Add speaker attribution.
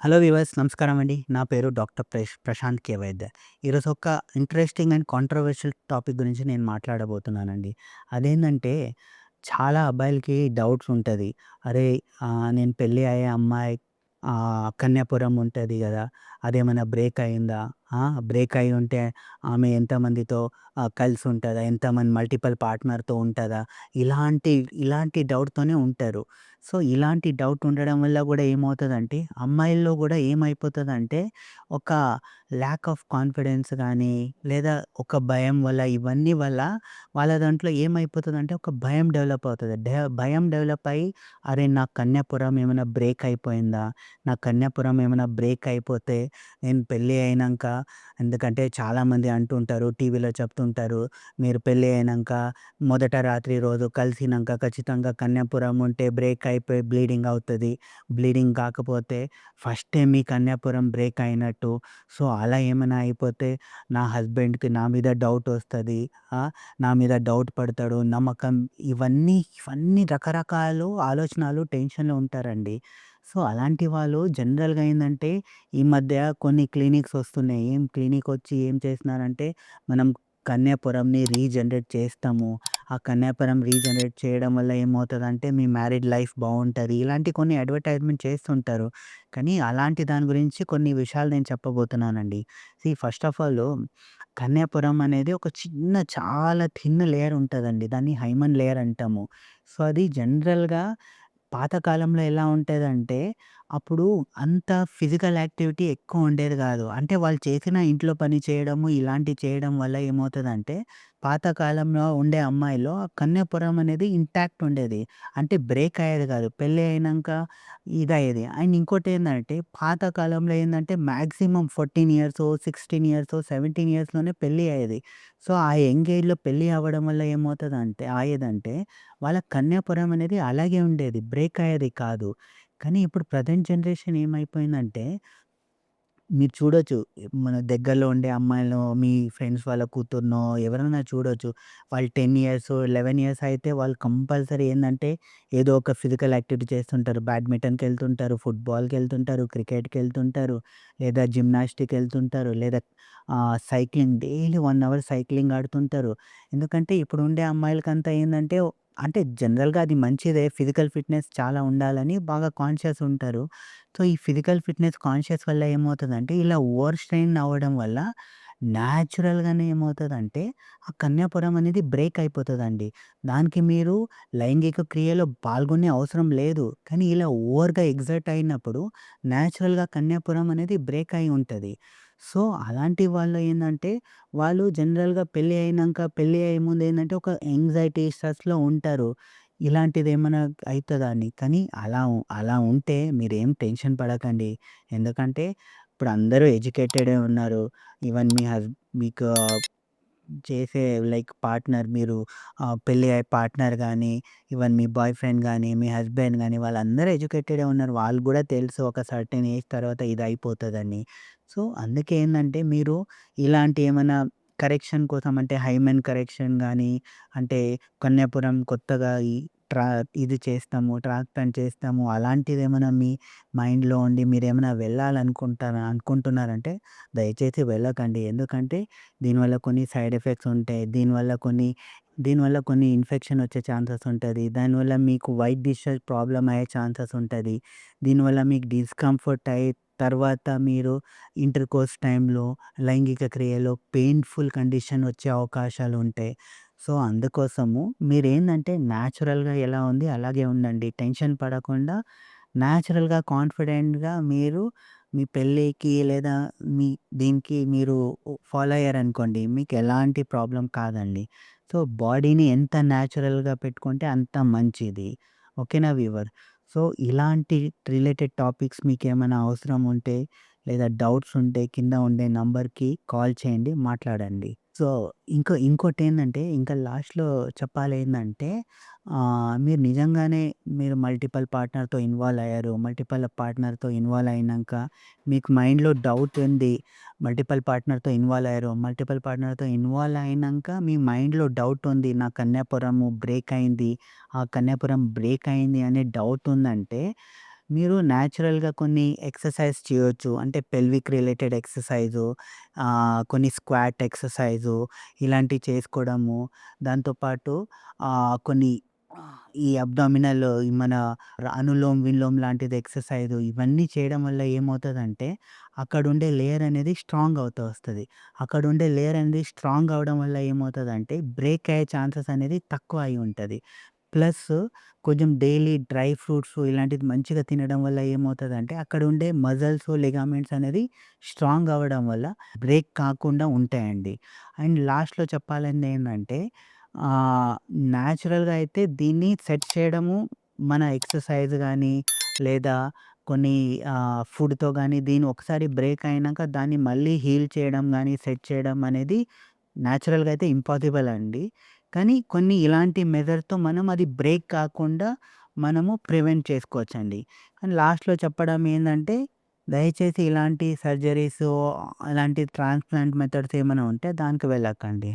Speaker 1: Hello viewers నమస్కారం అండి. నా పేరు డాక్టర్ ప్రశాంత్ కే వైద్య. ఈరోజు ఒక ఇంట్రెస్టింగ్ అండ్ కాంట్రోవర్షియల్ టాపిక్ గురించి నేను మాట్లాడబోతున్నానండి. అదేంటంటే చాలా అబ్బాయిలకి డౌట్స్ ఉంటది. అరే! నేను పెళ్లి అయ్యే అమ్మాయి కన్యాపురం ఉంటది గదా! అదేమన్నా బ్రేక్ అయిందా? బ్రేక్ అయ్యి ఉంటే ఆమె ఎంతమందితో కలిసి ఉంటదా? ఎంతమంది మల్టిపుల్ పార్ట్నర్‌తో ఉంటదా? ఇలాంటి ఇలాంటి డౌట్‌తోనే ఉంటారు. సో, ఇలాంటి డౌట్ ఉండడం వల్ల గూడా ఏమవుతదంటే, అమ్మాయిల్లో గూడా ఏమైపోతదంటే, ఒక ల్యాక్ ఆఫ్ కాన్ఫిడెన్స్ గానీ, లేదా ఒక భయం వల్ల, ఇవన్నీ వల్ల వాళ్ళ దాంట్లో ఏమైపోతదంటే, ఒక భయం డెవలప్ అవుతది. భయం డెవలప్ అయ్యి, అరే! నా కన్యాపురం ఏమైనా బ్రేక్ అయిపోయిందా? నా కన్యాపురం ఏమైనా బ్రేక్ అయిపోతే, నేను పెళ్లి అయినంక ఎందుకంటే చాలామంది అంటుంటారు, టీవీలో చెప్తుంటారు, మీరు పెళ్లి అయినంక మొదట రాత్రి రోజు కలిసినంక ఖచ్చితంగా కన్యాపురం ఉంటే బ్రేక్ అయిపోయి బ్లీడింగ్ అవుతది. బ్లీడింగ్ కాకపోతే ఫస్టే మీ కన్యాపురం బ్రేక్ అయినట్టు. సో, అలా ఏమైనా అయిపోతే నా హస్బెండ్‌కి నా మీద డౌట్ ఒస్తది. నా మీద డౌట్ పడతాడు. నమ్మకం ఇవన్నీ రకరకాలు ఆలోచనలు టెన్షన్‌లో ఉంటారండి. సో, అలాంటి వాళ్ళు జనరల్‌గా ఏందంటే ఈ మధ్య కొన్ని క్లినిక్స్ ఒస్తున్నాయి. ఏం క్లినికొచ్చి ఏం చేస్తున్నారంటే మనం కన్యాపురంని రీజనరేట్ చేస్తాము. ఆ కన్యాపురం రీజనరేట్ చేయడం వల్ల ఏమవుతదంటే, మీ మ్యారీడ్ లైఫ్ బావుంటది. ఇలాంటి కొన్ని అడ్వర్టైజ్‌మెంట్ చేస్తుంటారు. కానీ అలాంటి దాని గురించి కొన్ని విషయాలు నేను చెప్పబోతున్నానండి. ఫస్ట్ ఆఫ్ ఆల్ కన్యాపురం అనేది ఒక చిన్న చాలా థిన్ లేయర్ ఉంటదండి. దాన్ని హైమన్ లేయర్ అంటాము. సో, అది జనరల్‌గా పాతకాలంలో ఎలా ఉంటేదంటే, అప్పుడు అంత ఫిజికల్ యాక్టివిటీ ఎక్కువ ఉండేది గాదు. అంటే వాళ్ళు చేసిన ఇంట్లో పని చేయడము, ఇలాంటివి చేయడం వల్ల ఏమవుతదంటే, పాతకాలంలో ఉండే అమ్మాయిలో ఆ కన్యాపురం అనేది ఇంటాక్ట్ ఉండేది. అంటే బ్రేక్ అయ్యేది గాదు. పెళ్లి అయినంక ఇదయ్యేది. అండ్ ఇంకోటేందంటే, పాతకాలంలో ఏందంటే మాక్సిమం 14 ఇయర్సో, 16 ఇయర్సో, 17 ఇయర్స్‌లోనే పెళ్లి అయ్యేది. సో, ఆ యంగ్ ఏజ్‌లో పెళ్లి అవ్వడం వల్ల అయ్యేదంటే వాళ్ళ కన్యాపురం అనేది అలాగే ఉండేది. బ్రేక్ అయ్యేది కాదు. కానీ ఇప్పుడు ప్రెజెంట్ జనరేషన్ ఏమైపోయిందంటే మీరు చూడొచ్చు. మన దగ్గరలో ఉండే అమ్మాయిలను మీ ఫ్రెండ్స్ వాళ్ళ కూతుర్నో ఎవరైనా చూడొచ్చు. వాళ్ళు 10 ఇయర్స్, 11 ఇయర్స్ అయితే వాళ్ళు కంపల్సరీ ఏందంటే ఏదో ఒక ఫిజికల్ యాక్టివిటీ చేస్తుంటారు. బ్యాడ్మింటన్‌కెళ్తుంటారు, ఫుట్‌బాల్‌కెళ్తుంటారు, క్రికెట్‌కెళ్తుంటారు, లేదా జిమ్నాస్టిక్‌కెళ్తుంటారు, లేదా సైక్లింగ్ డైలీ 1 అవర్ సైక్లింగ్ ఆడుతుంటారు. ఎందుకంటే ఇప్పుడు ఉండే అమ్మాయిలకంతా ఏందంటే అంటే జనరల్‌గా అది మంచిదే. ఫిజికల్ ఫిట్‌నెస్ చాలా ఉండాలని బాగా కాన్షియస్ ఉంటారు. సో, ఈ ఫిజికల్ ఫిట్‌నెస్ కాన్షియస్ వల్ల ఏమవుతదంటే, ఇలా ఓవర్ స్ట్రెయిన్ అవ్వడం వల్ల న్యాచురల్‌గానే ఏమవుతదంటే, ఆ కన్యాపురం అనేది బ్రేక్ అయిపోతదండి. దానికి మీరు లైంగిక క్రియలో పాల్గొనే అవసరం లేదు. కానీ ఇలా ఓవర్‌గా ఎక్సర్ట్ అయినప్పుడు న్యాచురల్‌గా కన్యాపురం అనేది బ్రేక్ అయి ఉంటది. సో, అలాంటి వాళ్ళు ఏందంటే, వాళ్ళు జనరల్‌గా పెళ్లి అయినంక, పెళ్లి అయ్యే ముందు ఏందంటే, ఒక యాంగ్జైటీ, స్ట్రెస్‌లో ఉంటారు. ఇలాంటిదేమన్నా అయితదా అని. కానీ అలా ఉంటే మీరేం టెన్షన్ పడకండి. ఎందుకంటే ఇప్పుడు అందరూ ఎడ్యుకేటెడే ఉన్నారు. ఈవెన్ మీకు చేసే లైక్ పార్ట్నర్ మీరు పెళ్లి అయ్యే పార్ట్నర్ గానీ, ఈవెన్ మీ బాయ్ ఫ్రెండ్ గానీ, మీ హస్బెండ్ గానీ వాళ్ళందరూ ఎడ్యుకేటెడే ఉన్నారు. వాళ్ళు గూడా తెలుసు ఒక సర్టెన్ ఏజ్ తర్వాత ఇదయిపోతదని. సో, అందుకే ఏందంటే మీరు ఇలాంటి ఏమన్నా కరెక్షన్ కోసం అంటే హైమెన్ కరెక్షన్ గానీ, అంటే కన్యాపురం కొత్తగా ట్రా ఇది చేస్తాము, ట్రాన్స్‌ప్లాంట్ చేస్తాము అలాంటిదేమన్నా మీ మైండ్‌లో ఉండి మీరేమైనా అనుకుంటున్నారంటే దయచేసి వెళ్ళకండి. ఎందుకంటే దీనివల్ల కొన్ని సైడ్ ఎఫెక్ట్స్ ఉంటాయి. దీనివల్ల కొన్ని ఇన్ఫెక్షన్ వచ్చే ఛాన్సెస్ ఉంటది. దానివల్ల మీకు వైట్ డిశ్చార్జ్ ప్రాబ్లమ్ అయ్యే ఛాన్సెస్ ఉంటది. దీనివల్ల మీకు డిస్కంఫర్ట్ అయ్యి తర్వాత మీరు ఇంటర్‌కోర్స్ టైంలో లైంగిక క్రియలో పెయిన్‌ఫుల్ కండిషన్ వచ్చే అవకాశాలుంటాయి. సో, అందుకోసము మీరేందంటే న్యాచురల్‌గా ఎలా ఉంది అలాగే ఉండండి. టెన్షన్ పడకుండా న్యాచురల్‌గా, కాన్ఫిడెంట్‌గా మీరు మీ పెళ్ళికి లేదా మీ దీనికి మీరు ఫాలో అయ్యారనుకోండి. మీకెలాంటి ప్రాబ్లమ్ కాదండి. సో, బాడీని ఎంత న్యాచురల్‌గా పెట్టుకుంటే అంత మంచిది. ఓకేనా వ్యూవర్. సో, ఇలాంటి రిలేటెడ్ టాపిక్స్ మీకేమైనా అవసరం ఉంటే లేదా డౌట్స్ ఉంటే కింద ఉండే నంబర్‌కి కాల్ చేయండి. మాట్లాడండి. సో, ఇంకోటేందంటే ఇంకా లాస్ట్‌లో చెప్పాలేందంటే మీరు నిజంగానే మీరు మల్టిపుల్ పార్ట్నర్‌తో ఇన్వాల్వ్ అయ్యారు. మల్టిపుల్ పార్ట్నర్‌తో ఇన్వాల్వ్ అయినంక మీకు మైండ్‌లో డౌట్ ఉంది. మల్టిపుల్ పార్ట్నర్‌తో ఇన్వాల్వ్ అయినంక మీ మైండ్‌లో డౌట్ ఉంది. నా కన్యాపురము బ్రేక్ అయింది. ఆ కన్యాపురం బ్రేక్ అయింది అనే డౌట్ ఉందంటే మీరు న్యాచురల్‌గా కొన్ని ఎక్సర్‌సైజ్ చేయొచ్చు. అంటే పెల్విక్ రిలేటెడ్ ఎక్సర్‌సైజు, కొన్ని స్క్వాట్ ఎక్సర్‌సైజు ఇలాంటివి చేసుకోవడము. దాంతో పాటు కొన్ని ఈ అబ్డామినల్ మన అనులోమ్, విలోమ్ లాంటిది ఎక్సర్‌సైజు ఇవన్నీ చేయడం వల్ల ఏమవుతదంటే, అక్కడుండే లేయర్ అనేది స్ట్రాంగ్ అవుతూ వస్తది. అక్కడుండే లేయర్ అనేది స్ట్రాంగ్ అవ్వడం వల్ల ఏమవుతదంటే, బ్రేక్ అయ్యే ఛాన్సెస్ అనేది తక్కువ అయి ఉంటది. ప్లస్ కొంచెం డైలీ డ్రై ఫ్రూట్స్ ఇలాంటిది మంచిగా తినడం వల్ల ఏమవుతదంటే, అక్కడుండే మజిల్స్, లిగామెంట్స్ అనేది స్ట్రాంగ్ అవ్వడం వల్ల బ్రేక్ కాకుండా ఉంటాయండి. అండ్ లాస్ట్‌లో చెప్పాలంది ఏందంటే, ఆహ్, న్యాచురల్‌గా అయితే దీన్ని సెట్ చేయడము మన ఎక్సర్‌సైజ్ గానీ, లేదా కొన్ని ఫుడ్‌తో గానీ, దీన్ని ఒకసారి బ్రేక్ అయినంక దాన్ని మళ్ళీ హీల్ చేయడం గానీ, సెట్ చేయడం అనేది న్యాచురల్‌గా అయితే ఇంపాసిబుల్ అండి. కానీ కొన్ని ఇలాంటి మెథడ్‌తో మనం అది బ్రేక్ కాకుండా మనము ప్రివెంట్ చేసుకోవచ్చండి. అండ్ లాస్ట్‌లో చెప్పడం ఏందంటే, దయచేసి ఇలాంటి సర్జరీసు, అలాంటి ట్రాన్స్‌ప్లాంట్ మెథడ్స్ ఏమైనా ఉంటే దానికి వెళ్ళకండి.